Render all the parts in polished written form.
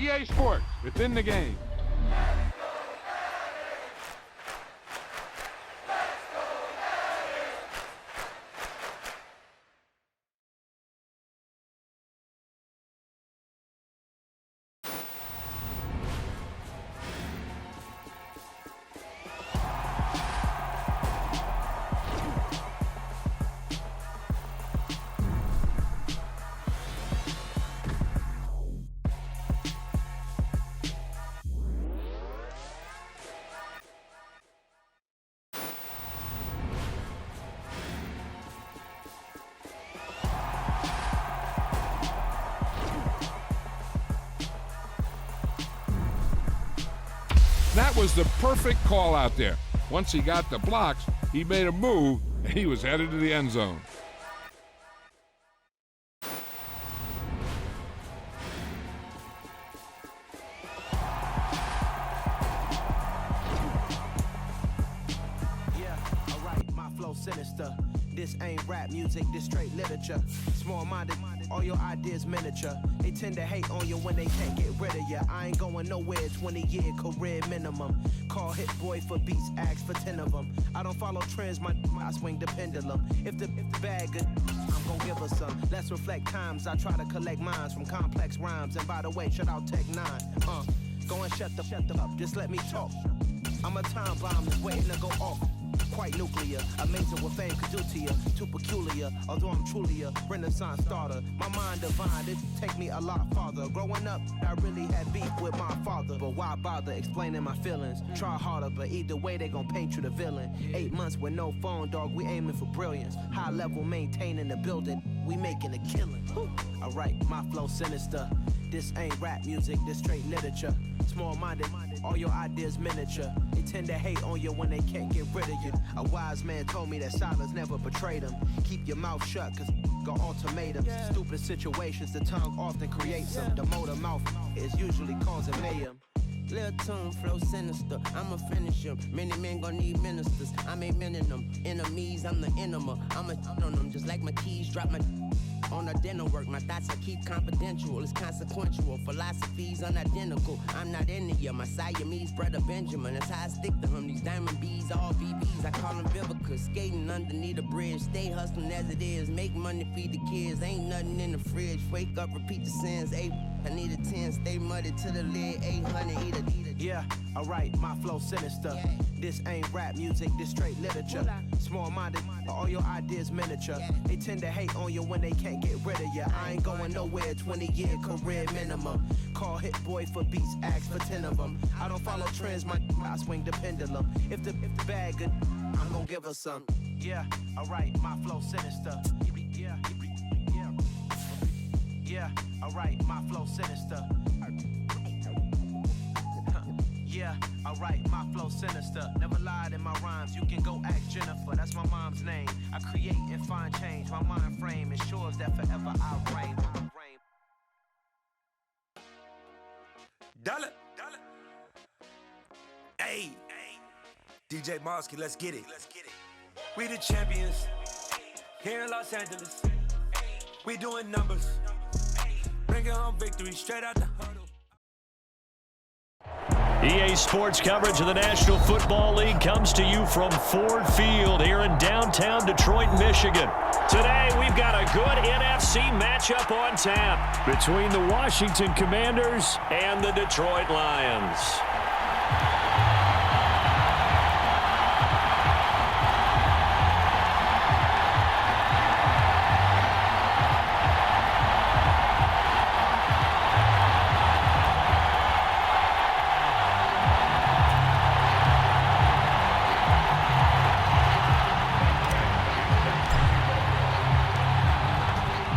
EA Sports, within the game. That was the perfect call out there. Once he got the blocks, he made a move, and he was headed to the end zone. Yeah, alright, my flow sinister. This ain't rap music, this straight literature. Small-minded, all your ideas miniature. They tend to hate on you when they can't get rid of you. I ain't going nowhere, 20-year career minimum. Call Hit Boy for beats, ask for 10 of them. I don't follow trends, I swing the pendulum. If the bag good, I'm gon' give her some. Let's reflect times, I try to collect minds from complex rhymes. And by the way, shout out Tech 9. Go and shut the up, just let me talk. I'm a time bomb that's waiting to go off. Quite nuclear, amazing what fame could do to you. Too peculiar, although I'm truly a renaissance starter. My mind divine, it take me a lot farther. Growing up, I really had beef with my father. But why bother explaining my feelings? Try harder, but either way they gon' paint you the villain. 8 months with no phone, dog, we aiming for brilliance. High level maintaining the building, we making a killing. Alright, my flow sinister. This ain't rap music, this straight literature. Small-minded, all your ideas miniature. They tend to hate on you when they can't get rid of you. A wise man told me that silence never betrayed him. Keep your mouth shut, cause got ultimatums. Stupid situations, the tongue often creates them. The motor mouth is usually causing mayhem. Lil' tune, flow sinister, I'ma finish him. Many men gon' need ministers, I'm a men in them. Enemies, I'm the enema. I'm a on them, just like my keys, drop my on a dental work. My thoughts I keep confidential, it's consequential. Philosophies unidentical, I'm not into you. My Siamese brother Benjamin, that's how I stick to him. These diamond bees, all BBs, I call them Vivica. Skating underneath a bridge, stay hustling as it is. Make money, feed the kids, ain't nothing in the fridge. Wake up, repeat the sins, I need a 10, stay muddy to the lid, 800, eat it. Yeah, alright, my flow sinister. This ain't rap music, this straight literature. Small-minded, all your ideas miniature. They tend to hate on you when they can't get rid of you. I ain't going nowhere, 20-year career minimum. Call Hit Boy for beats, ask for 10 of them. I don't follow trends, I swing the pendulum. If the bag good, I'm gon' give her some. Yeah, alright, my flow sinister. Yeah, alright, my flow sinister. Yeah, alright, my flow sinister. Never lied in my rhymes, you can go ask Jennifer. That's my mom's name. I create and find change. My mind frame ensures that forever I reign. Dollar. Hey, DJ Mosky, let's get it. We the champions here in Los Angeles. We doing numbers. Bringing home victory straight out the huddle. EA Sports coverage of the National Football League comes to you from Ford Field here in downtown Detroit, Michigan. Today, we've got a good NFC matchup on tap between the Washington Commanders and the Detroit Lions.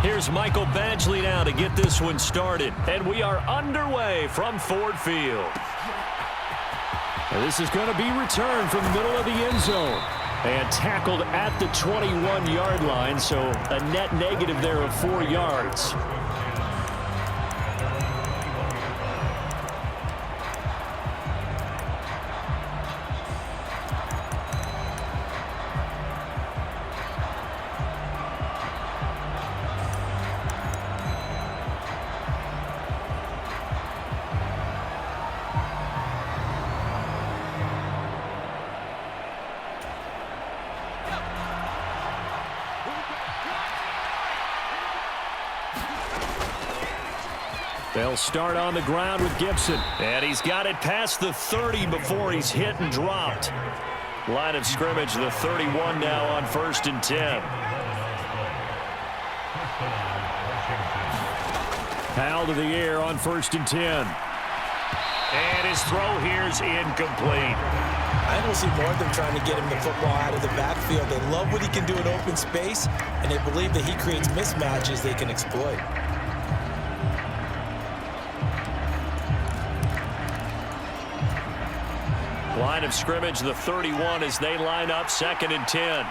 Here's Michael Badgley now to get this one started. And we are underway from Ford Field. And this is going to be returned from the middle of the end zone. And tackled at the 21-yard line, so a net negative there of 4 yards. They'll start on the ground with Gibson. And he's got it past the 30 before he's hit and dropped. Line of scrimmage, the 31 now on 1st and 10. Howell to the air on 1st and 10. And his throw here's incomplete. I don't see more of them trying to get him the football out of the backfield. They love what he can do in open space, and they believe that he creates mismatches they can exploit. Line of scrimmage, the 31 as they line up 2nd and 10.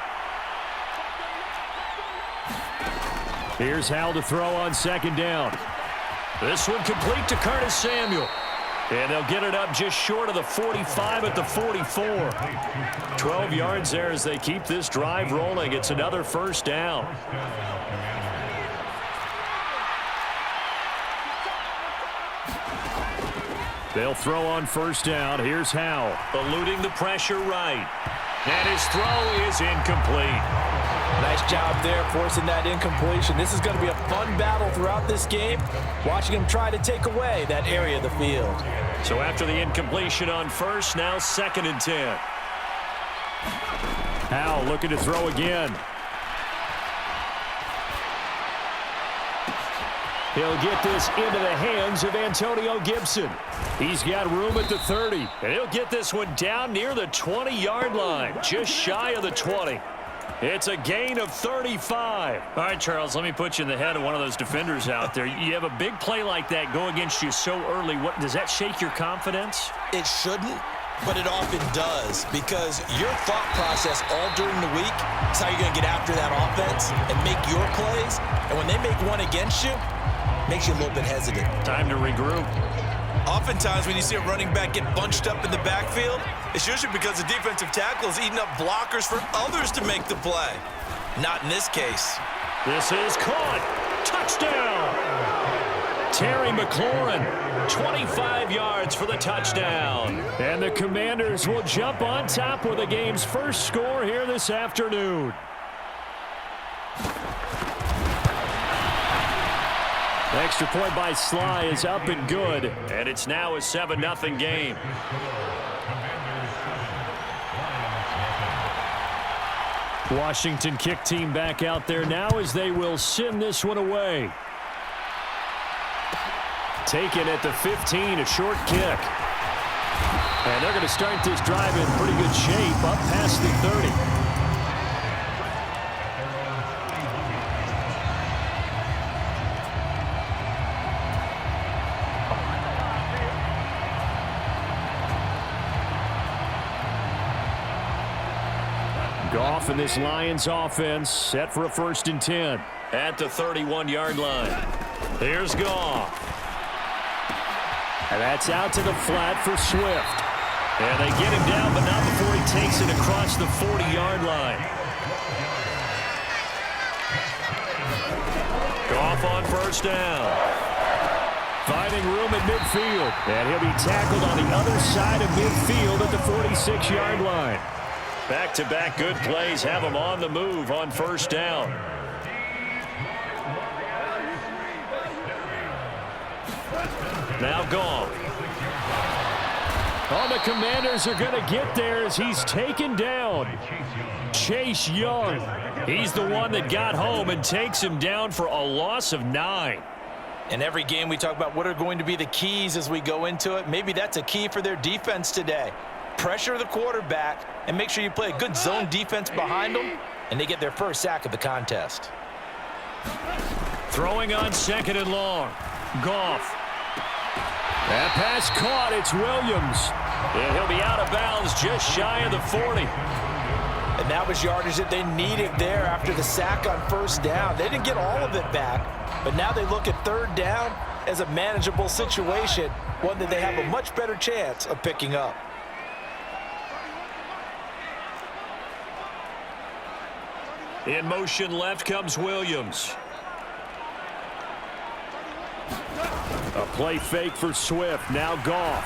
Here's Howell to throw on 2nd down. This one complete to Curtis Samuel. And they'll get it up just short of the 45 at the 44. 12 yards there as they keep this drive rolling. It's another 1st down. They'll throw on 1st down. Here's Howell. Eluding the pressure right. And his throw is incomplete. Nice job there forcing that incompletion. This is going to be a fun battle throughout this game, watching him try to take away that area of the field. So after the incompletion on 1st, now 2nd and 10. Howell looking to throw again. He'll get this into the hands of Antonio Gibson. He's got room at the 30. And he'll get this one down near the 20-yard line, just shy of the 20. It's a gain of 35. All right, Charles, let me put you in the head of one of those defenders out there. You have a big play like that go against you so early. What does that shake your confidence? It shouldn't, but it often does, because your thought process all during the week is how you're going to get after that offense and make your plays. And when they make one against you, it makes you a little bit hesitant. Time to regroup. Oftentimes when you see a running back get bunched up in the backfield, it's usually because the defensive tackle is eating up blockers for others to make the play. Not in this case. This is caught. Touchdown. Terry McLaurin, 25 yards for the touchdown. And the Commanders will jump on top with the game's first score here this afternoon. Extra point by Sly is up and good. And it's now a 7-0 game. Washington kick team back out there now as they will send this one away. Taken at the 15, a short kick. And they're going to start this drive in pretty good shape up past the 30. Goff and this Lions offense set for a 1st and 10 at the 31-yard line. Here's Goff. And that's out to the flat for Swift. And they get him down, but not before he takes it across the 40-yard line. Goff on 1st down. Finding room at midfield. And he'll be tackled on the other side of midfield at the 46-yard line. Back-to-back good plays have him on the move on 1st down. Now Goff. Oh, the Commanders are going to get there as he's taken down. Chase Young. He's the one that got home and takes him down for a loss of 9. In every game we talk about what are going to be the keys as we go into it. Maybe that's a key for their defense today. Pressure the quarterback and make sure you play a good zone defense behind them, and they get their first sack of the contest. Throwing on 2nd and long. Goff. That pass caught. It's Williams. And he'll be out of bounds just shy of the 40. And that was yardage that they needed there after the sack on 1st down. They didn't get all of it back, but now they look at 3rd down as a manageable situation, one that they have a much better chance of picking up. In motion left comes Williams. A play fake for Swift. Now Goff.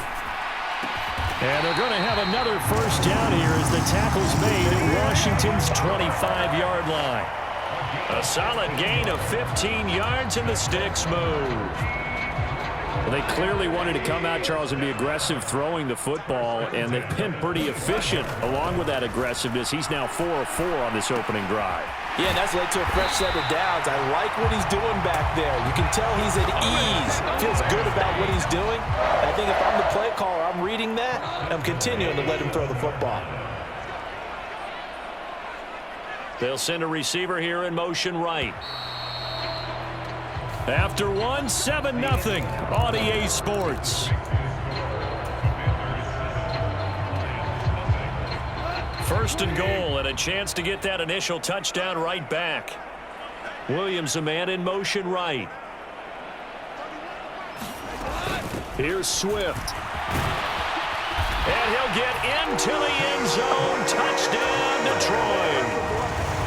And they're going to have another 1st down here as the tackle's made at Washington's 25-yard line. A solid gain of 15 yards and the sticks move. Well, they clearly wanted to come out, Charles, and be aggressive throwing the football, and they've been pretty efficient along with that aggressiveness. He's now 4 of 4 on this opening drive. Yeah, and that's led to a fresh set of downs. I like what he's doing back there. You can tell he's at ease. Feels good about what he's doing. I think if I'm the play caller, I'm reading that, and I'm continuing to let him throw the football. They'll send a receiver here in motion right. After one, 7-0 on EA Sports. First and goal, and a chance to get that initial touchdown right back. Williams, a man in motion right. Here's Swift. And he'll get into the end zone. Touchdown, Detroit.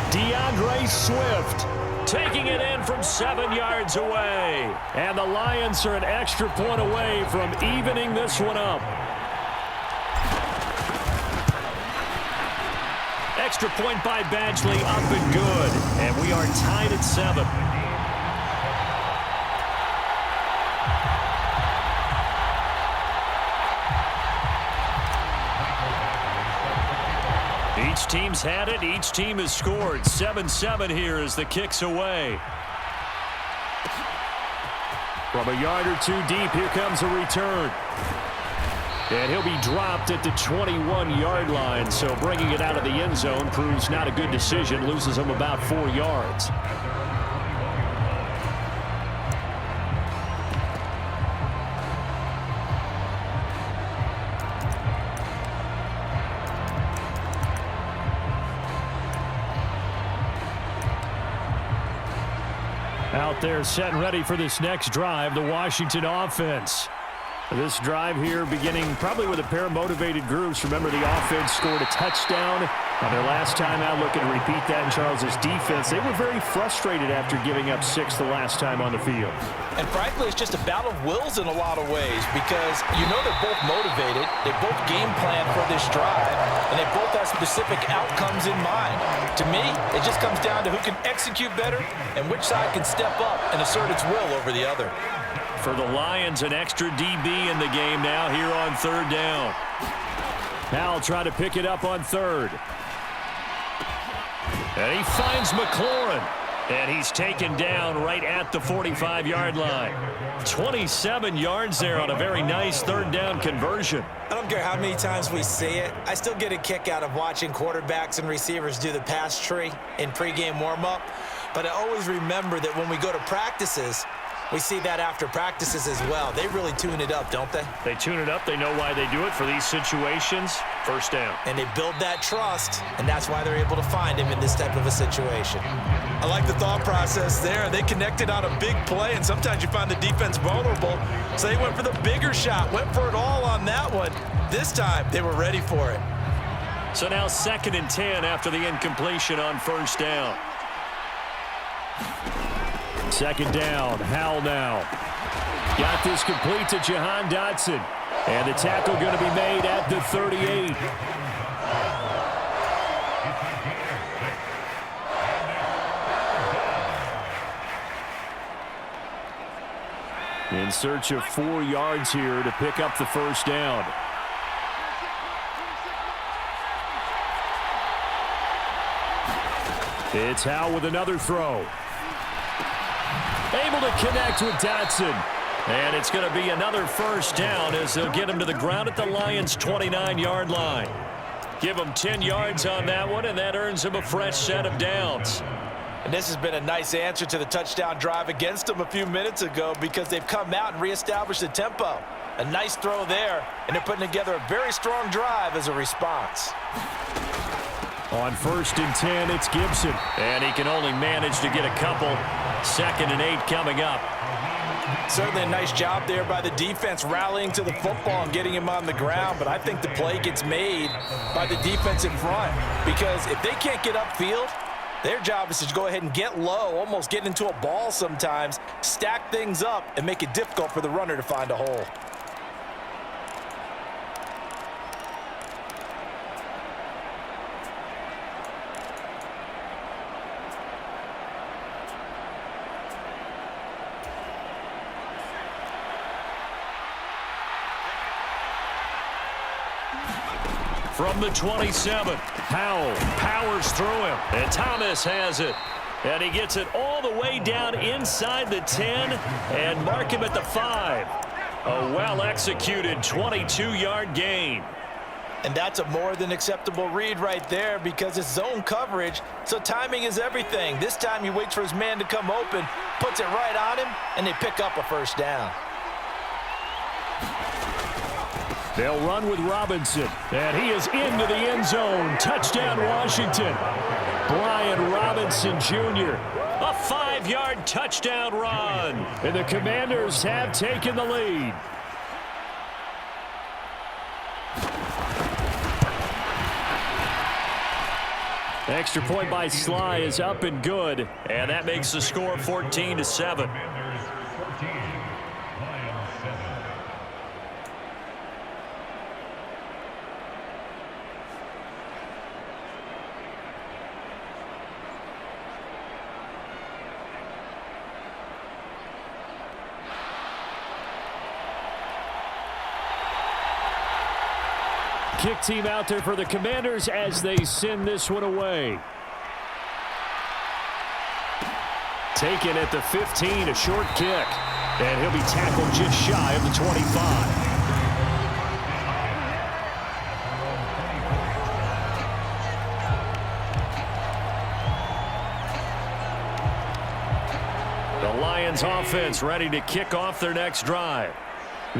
DeAndre Swift taking it in from 7 yards away. And the Lions are an extra point away from evening this one up. Extra point by Badgley, up and good. And we are tied at 7. Each team's had it. Each team has scored. 7-7 here as the kick's away. From a yard or two deep, here comes a return. And he'll be dropped at the 21-yard line, so bringing it out of the end zone proves not a good decision. Loses him about 4 yards. Out there set and ready for this next drive, the Washington offense. This drive here beginning probably with a pair of motivated groups. Remember, the offense scored a touchdown on their last time out. Looking to repeat that in Charles's defense. They were very frustrated after giving up 6 the last time on the field. And frankly, it's just a battle of wills in a lot of ways because you know they're both motivated. They both game plan for this drive, and they both have specific outcomes in mind. To me, it just comes down to who can execute better and which side can step up and assert its will over the other. For the Lions, an extra DB in the game now here on 3rd down. Howell trying to pick it up on 3rd. And he finds McLaurin. And he's taken down right at the 45-yard line. 27 yards there on a very nice 3rd down conversion. I don't care how many times we see it. I still get a kick out of watching quarterbacks and receivers do the pass tree in pregame warm-up. But I always remember that when we go to practices, we see that after practices as well. They really tune it up, don't they? They tune it up. They know why they do it for these situations. 1st down. And they build that trust, and that's why they're able to find him in this type of a situation. I like the thought process there. They connected on a big play, and sometimes you find the defense vulnerable. So they went for the bigger shot, went for it all on that one. This time, they were ready for it. So now 2nd and 10 after the incompletion on 1st down. 2nd down, Howell now. Got this complete to Jahan Dotson. And the tackle going to be made at the 38. In search of 4 yards here to pick up the 1st down. It's Howell with another throw. Able to connect with Dotson. And it's going to be another 1st down as they'll get him to the ground at the Lions' 29-yard line. Give him 10 yards on that one, and that earns him a fresh set of downs. And this has been a nice answer to the touchdown drive against them a few minutes ago because they've come out and reestablished the tempo. A nice throw there, and they're putting together a very strong drive as a response. On 1st and 10, it's Gibson. And he can only manage to get a couple. 2nd and 8 coming up. Certainly a nice job there by the defense rallying to the football and getting him on the ground. But I think the play gets made by the defense in front because if they can't get upfield, their job is to go ahead and get low, almost get into a ball sometimes, stack things up, and make it difficult for the runner to find a hole. from the 27. Howell powers through him, and Thomas has it. And he gets it all the way down inside the 10 and mark him at the 5. A well-executed 22-yard gain. And that's a more than acceptable read right there because it's zone coverage, so timing is everything. This time he waits for his man to come open, puts it right on him, and they pick up a first down. They'll run with Robinson, and he is into the end zone. Touchdown, Washington. Brian Robinson Jr., a 5-yard touchdown run. And the Commanders have taken the lead. Extra point by Sly is up and good, and that makes the score 14-7. Kick team out there for the Commanders as they send this one away. Taken at the 15, a short kick. And he'll be tackled just shy of the 25. The Lions offense ready to kick off their next drive.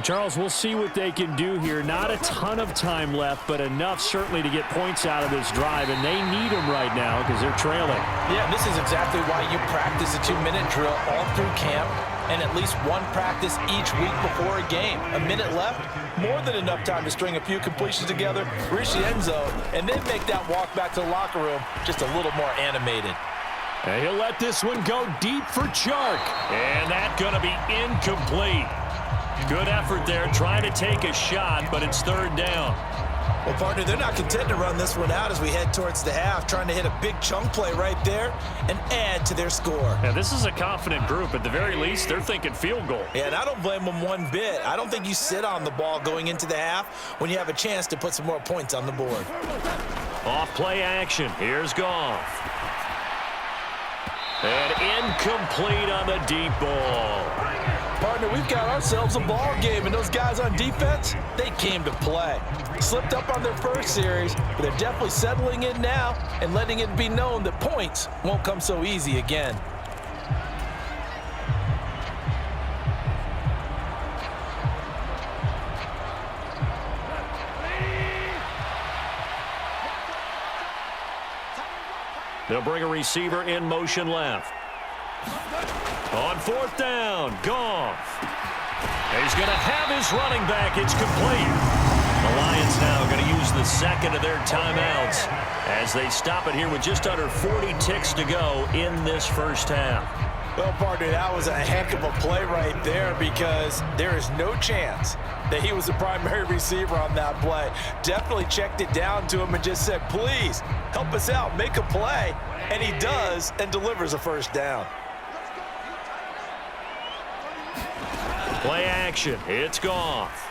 Charles, we'll see what they can do here. Not a ton of time left, but enough certainly to get points out of this drive, and they need them right now because they're trailing. Yeah, this is exactly why you practice a 2-minute drill all through camp and at least one practice each week before a game. A minute left, more than enough time to string a few completions together, reach the end zone, and then make that walk back to the locker room just a little more animated. And he'll let this one go deep for Chark, and that's going to be incomplete. Good effort there, trying to take a shot, but it's third down. Well, partner, they're not content to run this one out as we head towards the half, trying to hit a big chunk play right there and add to their score. Yeah, this is a confident group. At the very least, they're thinking field goal. Yeah, and I don't blame them one bit. I don't think you sit on the ball going into the half when you have a chance to put some more points on the board. Off play action. Here's Goff. And incomplete on the deep ball. Partner, we've got ourselves a ball game, and those guys on defense, they came to play. Slipped up on their first series, but they're definitely settling in now and letting it be known that points won't come so easy again. They'll bring a receiver in motion left. On fourth down, Goff. He's going to have his running back. It's complete. The Lions now going to use the second of their timeouts as they stop it here with just under 40 ticks to go in this first half. Well, partner, that was a heck of a play right there because there is no chance that he was the primary receiver on that play. Definitely checked it down to him and just said, please, help us out, make a play. And he does and delivers a first down. Play action. It's Goff.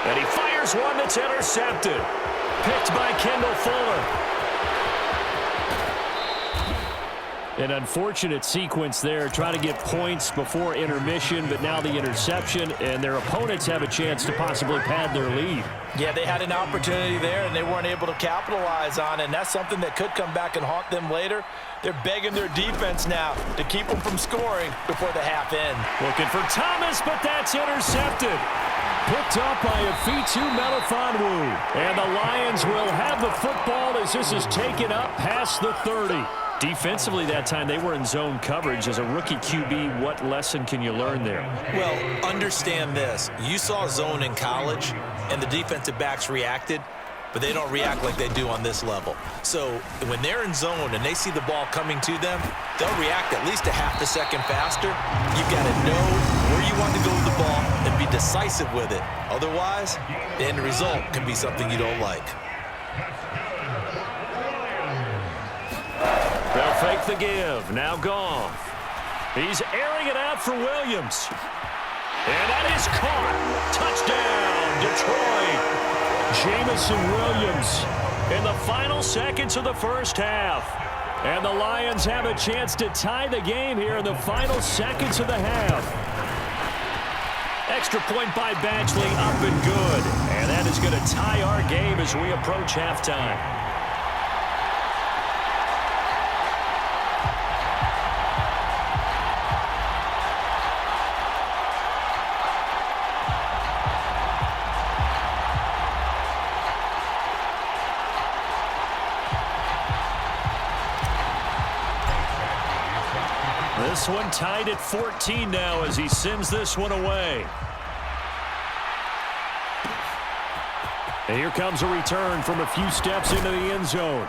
And he fires one that's intercepted. Picked by Kendall Fuller. An unfortunate sequence there, trying to get points before intermission, but now the interception, and their opponents have a chance to possibly pad their lead. Yeah, they had an opportunity there, and they weren't able to capitalize on it, and that's something that could come back and haunt them later. They're begging their defense now to keep them from scoring before the half end. Looking for Thomas, but that's intercepted. Picked up by Afitu Melifonwu. And the Lions will have the football as this is taken up past the 30. Defensively that time, they were in zone coverage. As a rookie QB, what lesson can you learn there? Well, understand this. You saw zone in college, and the defensive backs reacted, but they don't react like they do on this level. So when they're in zone and they see the ball coming to them, they'll react at least a half a second faster. You've got to know where you want to go with the ball and be decisive with it. Otherwise, the end result can be something you don't like. They'll fake the give. Now Goff. He's airing it out for Williams. And that is caught. Touchdown, Detroit. Jamison Williams in the final seconds of the first half. And the Lions have a chance to tie the game here in the final seconds of the half. Extra point by Badgley, up and good. And that is going to tie our game as we approach halftime. This one tied at 14 now as he sends this one away. And here comes a return from a few steps into the end zone.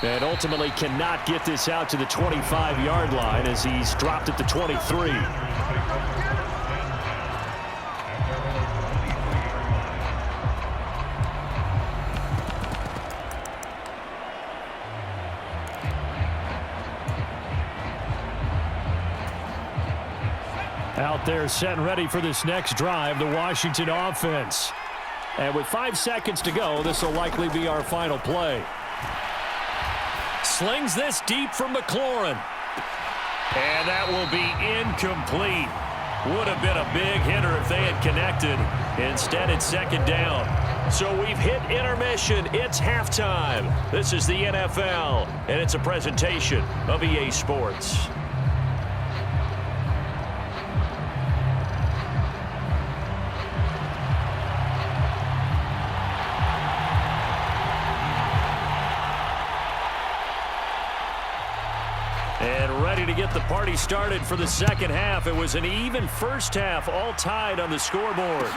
And ultimately cannot get this out to the 25-yard line as he's dropped at the 23. Out there set and ready for this next drive, the Washington offense. And with 5 seconds to go, this will likely be our final play. Slings this deep from McLaurin. And that will be incomplete. Would have been a big hitter if they had connected. Instead, it's second down. So we've hit intermission. It's halftime. This is the NFL, and it's a presentation of EA Sports. And ready to get the party started for the second half. It was an even first half, all tied on the scoreboard.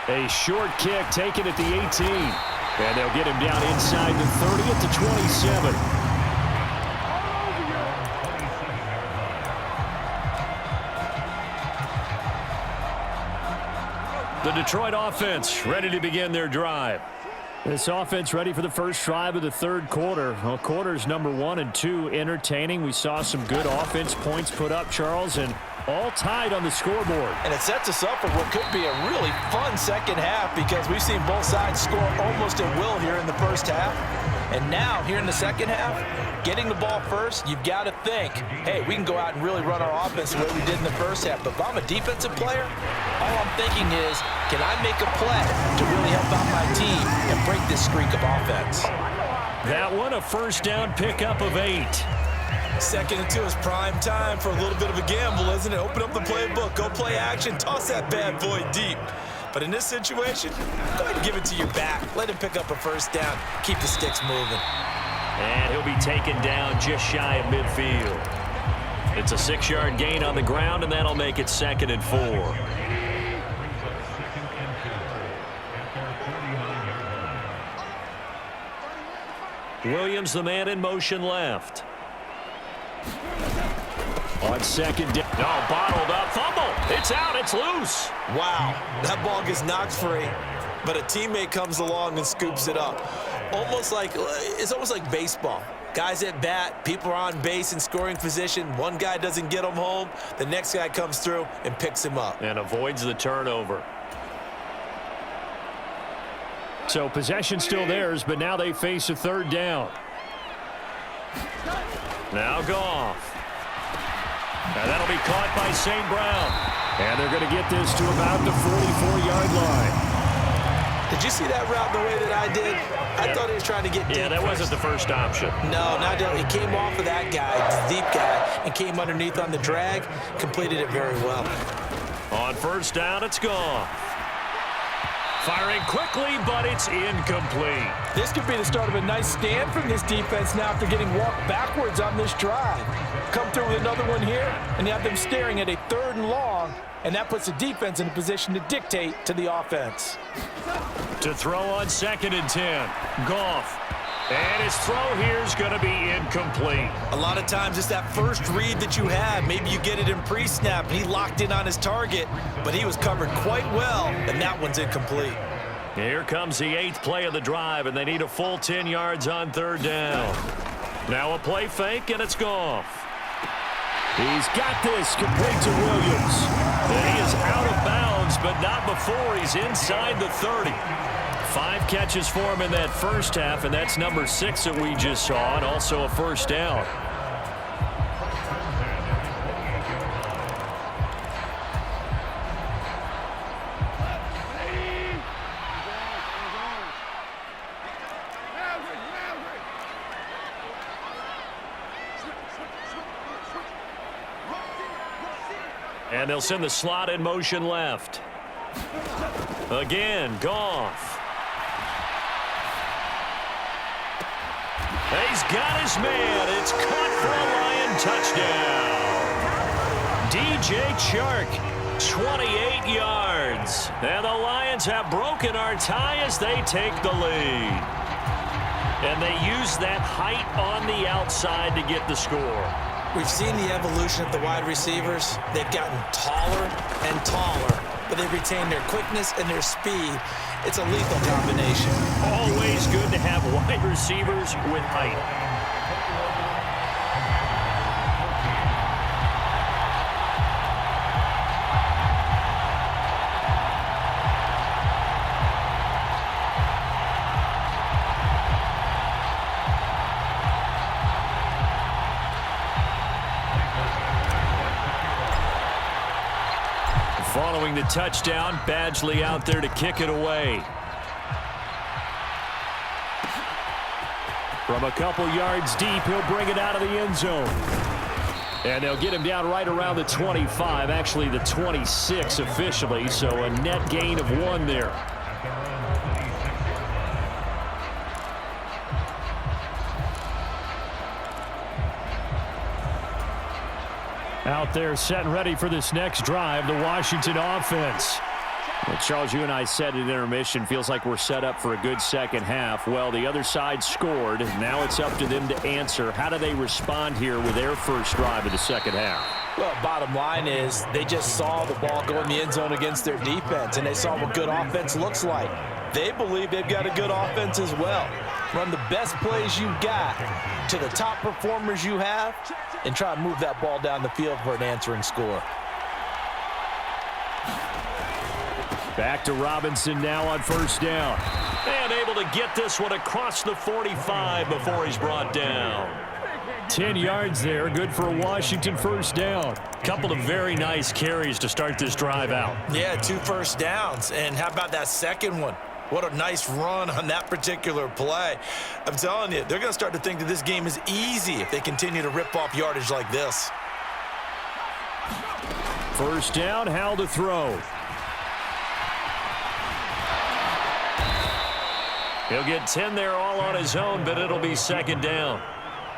A short kick taken at the 18. And they'll get him down inside the 30 at the 27. The Detroit offense ready to begin their drive. This offense ready for the first drive of the third quarter. Well, quarters number 1 and 2 entertaining. We saw some good offense points put up, Charles, and all tied on the scoreboard. And it sets us up for what could be a really fun second half because we've seen both sides score almost at will here in the first half. And now, here in the second half, getting the ball first, you've got to think, hey, we can go out and really run our offense the way we did in the first half. But if I'm a defensive player, all I'm thinking is, can I make a play to really help out my team and break this streak of offense? That one, a first down pickup of 8. Second and 2 is prime time for a little bit of a gamble, isn't it? Open up the playbook, go play action, toss that bad boy deep. But in this situation, go ahead and give it to your back. Let him pick up a first down. Keep the sticks moving. And he'll be taken down just shy of midfield. It's a 6-yard gain on the ground, and that'll make it 2nd and 4. Williams, the man in motion left. On second down. Oh, bottled up. Fumble. It's out. It's loose. Wow. That ball gets knocked free, but a teammate comes along and scoops it up. It's almost like baseball. Guys at bat, people are on base in scoring position. One guy doesn't get him home. The next guy comes through and picks him up. And avoids the turnover. So possession still theirs, but now they face a third down. Now Goff. And that'll be caught by St. Brown. And they're going to get this to about the 44-yard line. Did you see that route the way that I did? I thought he was trying to get deep. Yeah, that wasn't the first option. No, not that. It came off of that guy, the deep guy, and came underneath on the drag. Completed it very well. On first down, it's Goff. Firing quickly, but it's incomplete. This could be the start of a nice stand from this defense now after getting walked backwards on this drive. Come through with another one here, and you have them staring at a 3rd and long, and that puts the defense in a position to dictate to the offense. To throw on 2nd and 10. Goff. And his throw here is going to be incomplete. A lot of times it's that first read that you have. Maybe you get it in pre-snap, and he locked in on his target, but he was covered quite well, and that one's incomplete. Here comes the 8th play of the drive, and they need a full 10 yards on 3rd down. Now a play fake, and it's Goff. He's got this, complete to Williams. And he is out of bounds, but not before he's inside the 30. 5 catches for him in that first half, and that's number 6 that we just saw, and also a first down. And they'll send the slot in motion left. Again, Goff. He's got his man. It's caught for a Lion touchdown. DJ Chark, 28 yards. And the Lions have broken our tie as they take the lead. And they use that height on the outside to get the score. We've seen the evolution of the wide receivers. They've gotten taller and taller, but they've retained their quickness and their speed. It's a lethal combination. Always good to have wide receivers with height. Following the touchdown, Badgley out there to kick it away. From a couple yards deep, he'll bring it out of the end zone. And they'll get him down right around the 25, actually the 26 officially, so a net gain of 1 there. Out there set and ready for this next drive, the Washington offense. Well, Charles, you and I said at intermission, feels like we're set up for a good second half. Well, the other side scored. Now it's up to them to answer. How do they respond here with their first drive of the second half? Well, bottom line is they just saw the ball go in the end zone against their defense, and they saw what good offense looks like. They believe they've got a good offense as well. Run the best plays you got to the top performers you have and try to move that ball down the field for an answering score. Back to Robinson now on first down. And able to get this one across the 45 before he's brought down. 10 yards there, good for a Washington first down. Couple of very nice carries to start this drive out. Yeah, 2 first downs. And how about that second one? What a nice run on that particular play. I'm telling you, they're going to start to think that this game is easy if they continue to rip off yardage like this. First down, Howell to throw. He'll get 10 there all on his own, but it'll be second down.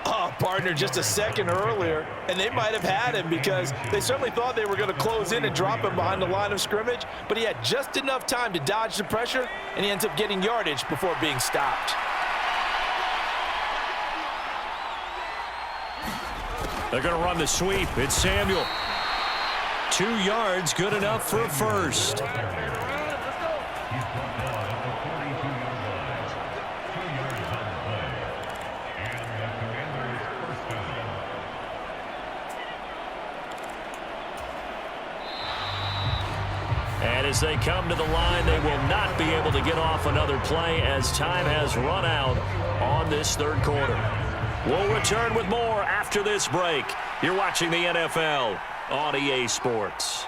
Oh, partner, just a second earlier, and they might have had him because they certainly thought they were going to close in and drop him behind the line of scrimmage, but he had just enough time to dodge the pressure, and he ends up getting yardage before being stopped. They're going to run the sweep. It's Samuel. 2 yards, good enough for a first. And as they come to the line, they will not be able to get off another play as time has run out on this third quarter. We'll return with more after this break. You're watching the NFL on EA Sports.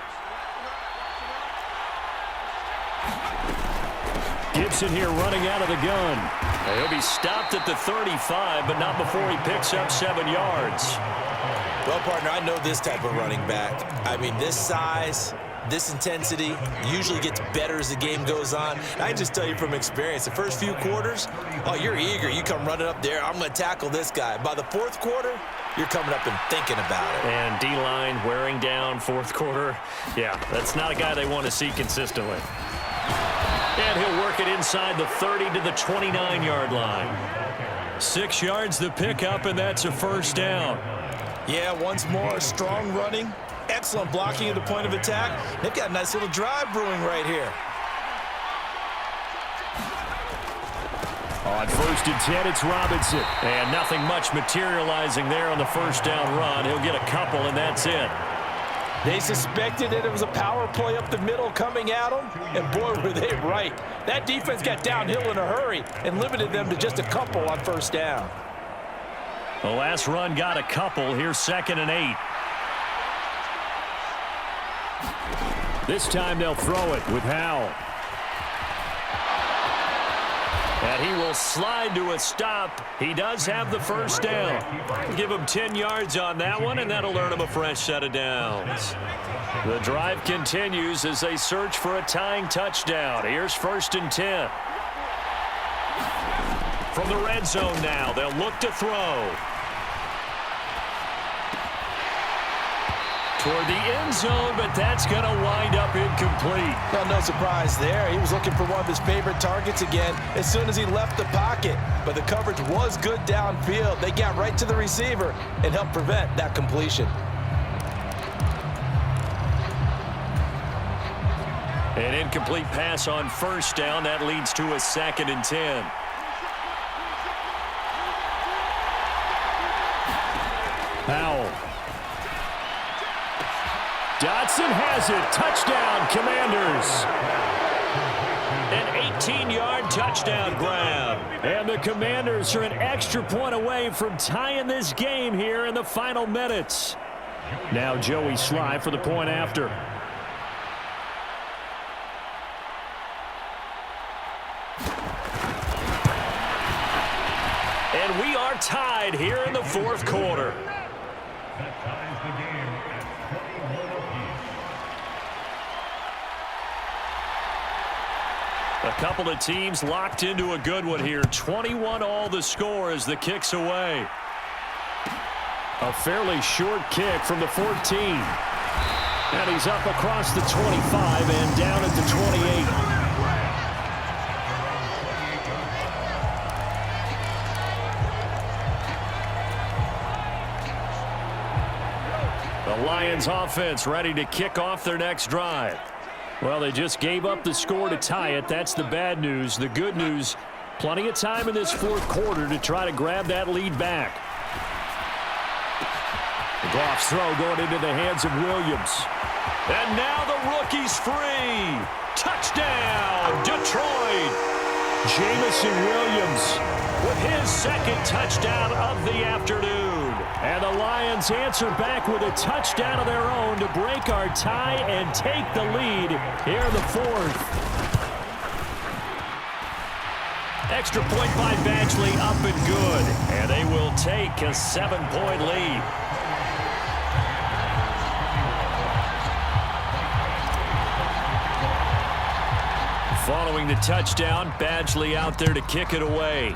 Gibson here running out of the gun. He'll be stopped at the 35, but not before he picks up 7 yards. Well, partner, I know this type of running back. I mean, this size, this intensity usually gets better as the game goes on. And I can just tell you from experience, the first few quarters, oh, you're eager. You come running up there, I'm going to tackle this guy. By the fourth quarter, you're coming up and thinking about it. And D-line wearing down fourth quarter. Yeah, that's not a guy they want to see consistently. And he'll work it inside the 30 to the 29-yard line. 6 yards the pickup, and that's a first down. Yeah, once more, strong running. Excellent blocking at the point of attack. They've got a nice little drive brewing right here. On 1st and 10, it's Robinson. And nothing much materializing there on the first down run. He'll get a couple, and that's it. They suspected that it was a power play up the middle coming at them, and boy, were they right. That defense got downhill in a hurry and limited them to just a couple on first down. The last run got a couple. Here's 2nd and 8. This time they'll throw it with Howell. And he will slide to a stop. He does have the first down. Give him 10 yards on that one, and that'll earn him a fresh set of downs. The drive continues as they search for a tying touchdown. Here's 1st and 10. From the red zone now, they'll look to throw. Toward the end zone, but that's going to wind up incomplete. Well, no surprise there. He was looking for one of his favorite targets again as soon as he left the pocket. But the coverage was good downfield. They got right to the receiver and helped prevent that completion. An incomplete pass on first down. That leads to a 2nd and 10. Howell. Dotson has it. Touchdown, Commanders. An 18-yard touchdown grab. And the Commanders are an extra point away from tying this game here in the final minutes. Now Joey Sly for the point after. And we are tied here in the 4th quarter. A couple of teams locked into a good one here. 21 all the score as the kick's away. A fairly short kick from the 14. And he's up across the 25 and down at the 28. The Lions offense ready to kick off their next drive. Well, they just gave up the score to tie it. That's the bad news. The good news, plenty of time in this 4th quarter to try to grab that lead back. The Goff's throw going into the hands of Williams. And now the rookie's free. Touchdown, Detroit. Jamison Williams with his 2nd touchdown of the afternoon. And the Lions answer back with a touchdown of their own to break our tie and take the lead here in the 4th. Extra point by Badgley up and good. And they will take a 7-point lead. Following the touchdown, Badgley out there to kick it away.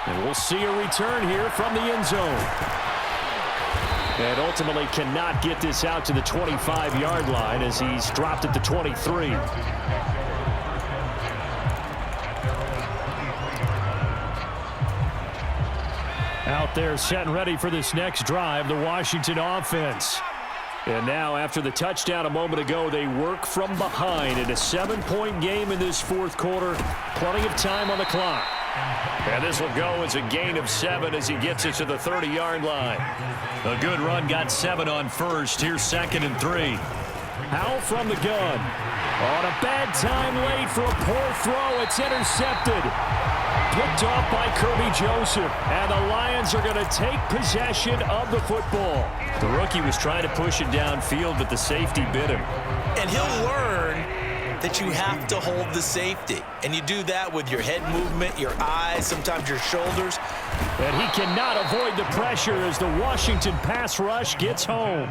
And we'll see a return here from the end zone. And ultimately cannot get this out to the 25-yard line as he's dropped at the 23. Out there set and ready for this next drive, the Washington offense. And now after the touchdown a moment ago, they work from behind in a 7-point game in this 4th quarter. Plenty of time on the clock. And this will go as a gain of 7 as he gets it to the 30-yard line. A good run, got 7 on first. Here's 2nd and 3. Howell from the gun. On a bad time late for a poor throw. It's intercepted. Picked off by Kirby Joseph. And the Lions are going to take possession of the football. The rookie was trying to push it downfield, but the safety bit him. And he'll learn that you have to hold the safety. And you do that with your head movement, your eyes, sometimes your shoulders. And he cannot avoid the pressure as the Washington pass rush gets home.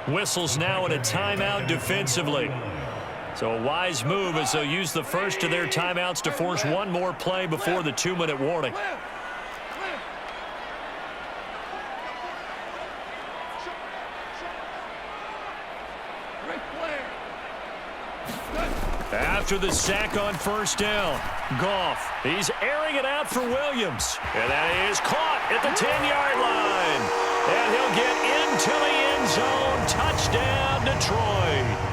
Whistles now in a timeout defensively. So a wise move as they'll use the first of their timeouts to force one more play before the 2-minute warning. After the sack on first down, Goff, he's airing it out for Williams. And that is caught at the 10-yard line. And he'll get into the end zone. Touchdown, Detroit.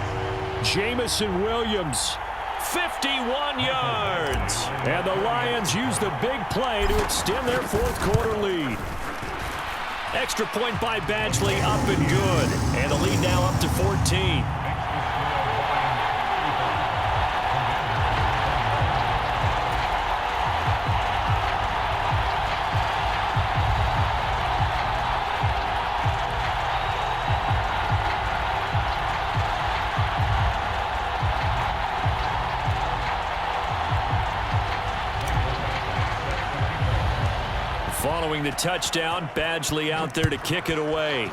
Jamison Williams, 51 yards. And the Lions use the big play to extend their 4th quarter lead. Extra point by Badgley, up and good. And the lead now up to 14. Following the touchdown, Badgley out there to kick it away.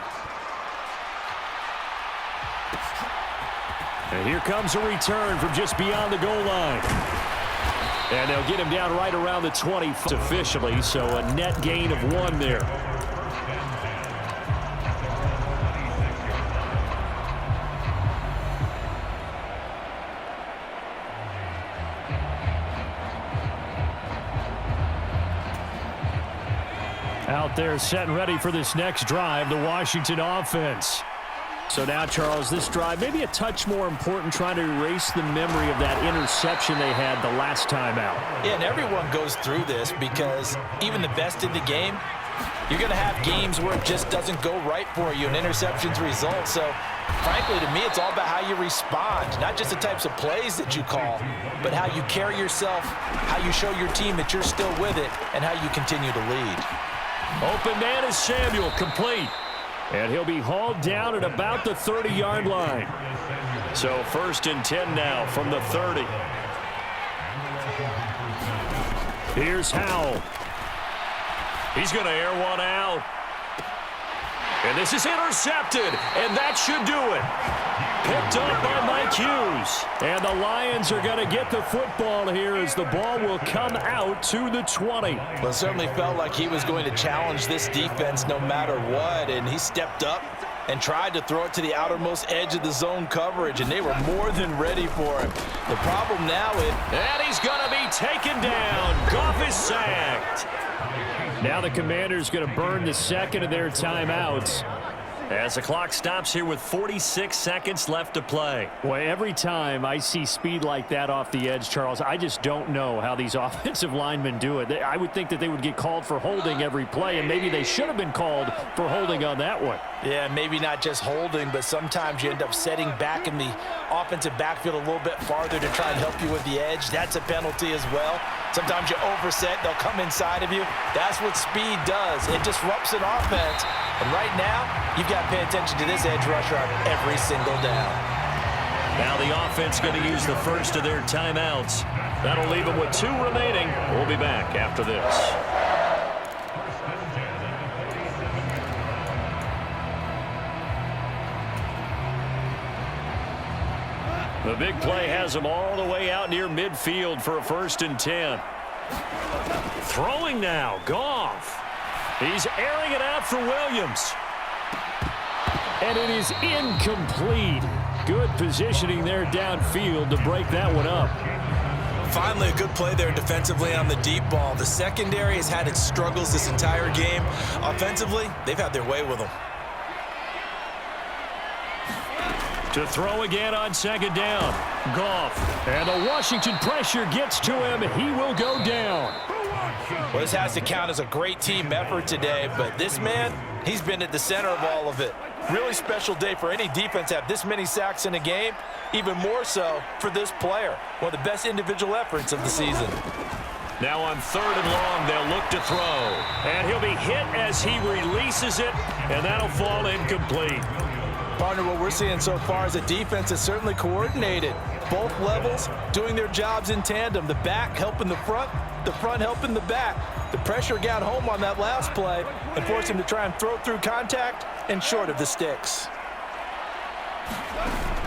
And here comes a return from just beyond the goal line. And they'll get him down right around the 20 officially, so a net gain of 1 there. Out there set and ready for this next drive, the Washington offense. So now, Charles, this drive maybe a touch more important, trying to erase the memory of that interception they had the last time out. Yeah, and everyone goes through this because even the best in the game, you're going to have games where it just doesn't go right for you and interceptions result. So, frankly, to me, it's all about how you respond, not just the types of plays that you call, but how you carry yourself, how you show your team that you're still with it, and how you continue to lead. Open man is Samuel, complete. And he'll be hauled down at about the 30-yard line. So 1st and 10 now from the 30. Here's Howell. He's going to air one out. And this is intercepted, and that should do it. Picked up by Mike Hughes. And the Lions are going to get the football here as the ball will come out to the 20. Well, it certainly felt like he was going to challenge this defense no matter what, and he stepped up and tried to throw it to the outermost edge of the zone coverage, and they were more than ready for him. The problem now is... And he's going to be taken down. Goff is sacked. Now the Commanders going to burn the second of their timeouts as the clock stops here with 46 seconds left to play. Boy, every time I see speed like that off the edge, Charles, I just don't know how these offensive linemen do it. I would think that they would get called for holding every play, and maybe they should have been called for holding on that one. Yeah, maybe not just holding, but sometimes you end up setting back in the offensive backfield a little bit farther to try and help you with the edge. That's a penalty as well. Sometimes you overset, they'll come inside of you. That's what speed does. It disrupts an offense. And right now, you've got to pay attention to this edge rusher on every single down. Now the offense going to use the first of their timeouts. That'll leave them with 2 remaining. We'll be back after this. The big play has him all the way out near midfield for a 1st and 10. Throwing now, Goff. He's airing it out for Williams. And it is incomplete. Good positioning there downfield to break that one up. Finally, a good play there defensively on the deep ball. The secondary has had its struggles this entire game. Offensively, they've had their way with them. To throw again on 2nd down. Goff. And the Washington pressure gets to him. He will go down. Well, this has to count as a great team effort today, but this man, he's been at the center of all of it. Really special day for any defense to have this many sacks in a game, even more so for this player. One of the best individual efforts of the season. Now on 3rd and long, they'll look to throw. And he'll be hit as he releases it, and that'll fall incomplete. Partner, what we're seeing so far is a defense that's certainly coordinated. Both levels doing their jobs in tandem. The back helping the front helping the back. The pressure got home on that last play and forced him to try and throw through contact and short of the sticks.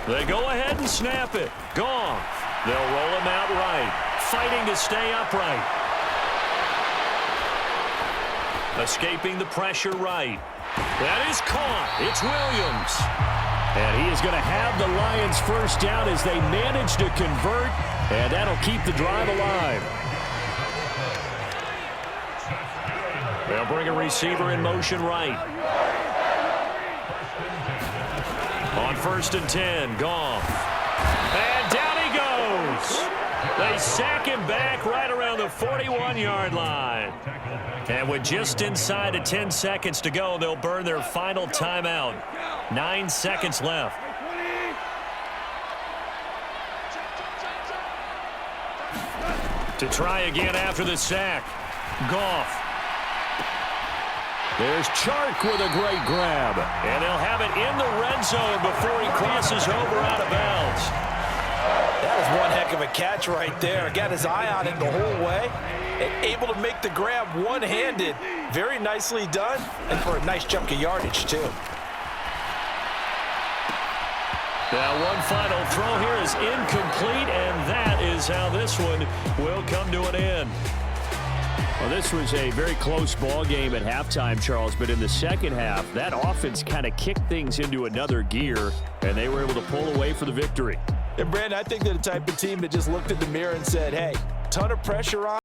They go ahead and snap it. Gone. They'll roll him out right. Fighting to stay upright. Escaping the pressure right. That is caught. It's Williams. And he is going to have the Lions first down as they manage to convert. And that'll keep the drive alive. They'll bring a receiver in motion right. On 1st and 10, Goff. And down he goes. They sack him back right around the 41-yard line. And with just inside of 10 seconds to go, they'll burn their final timeout. 9 seconds left. To try again after the sack. Goff. There's Chark with a great grab. And they'll have it in the red zone before he crosses over out of bounds. That was one heck of a catch right there. Got his eye on it the whole way. And able to make the grab one-handed. Very nicely done. And for a nice chunk of yardage, too. Now one final throw here is incomplete, and that is how this one will come to an end. Well, this was a very close ball game at halftime, Charles, but in the second half, that offense kind of kicked things into another gear, and they were able to pull away for the victory. And, Brandon, I think they're the type of team that just looked in the mirror and said, hey, ton of pressure on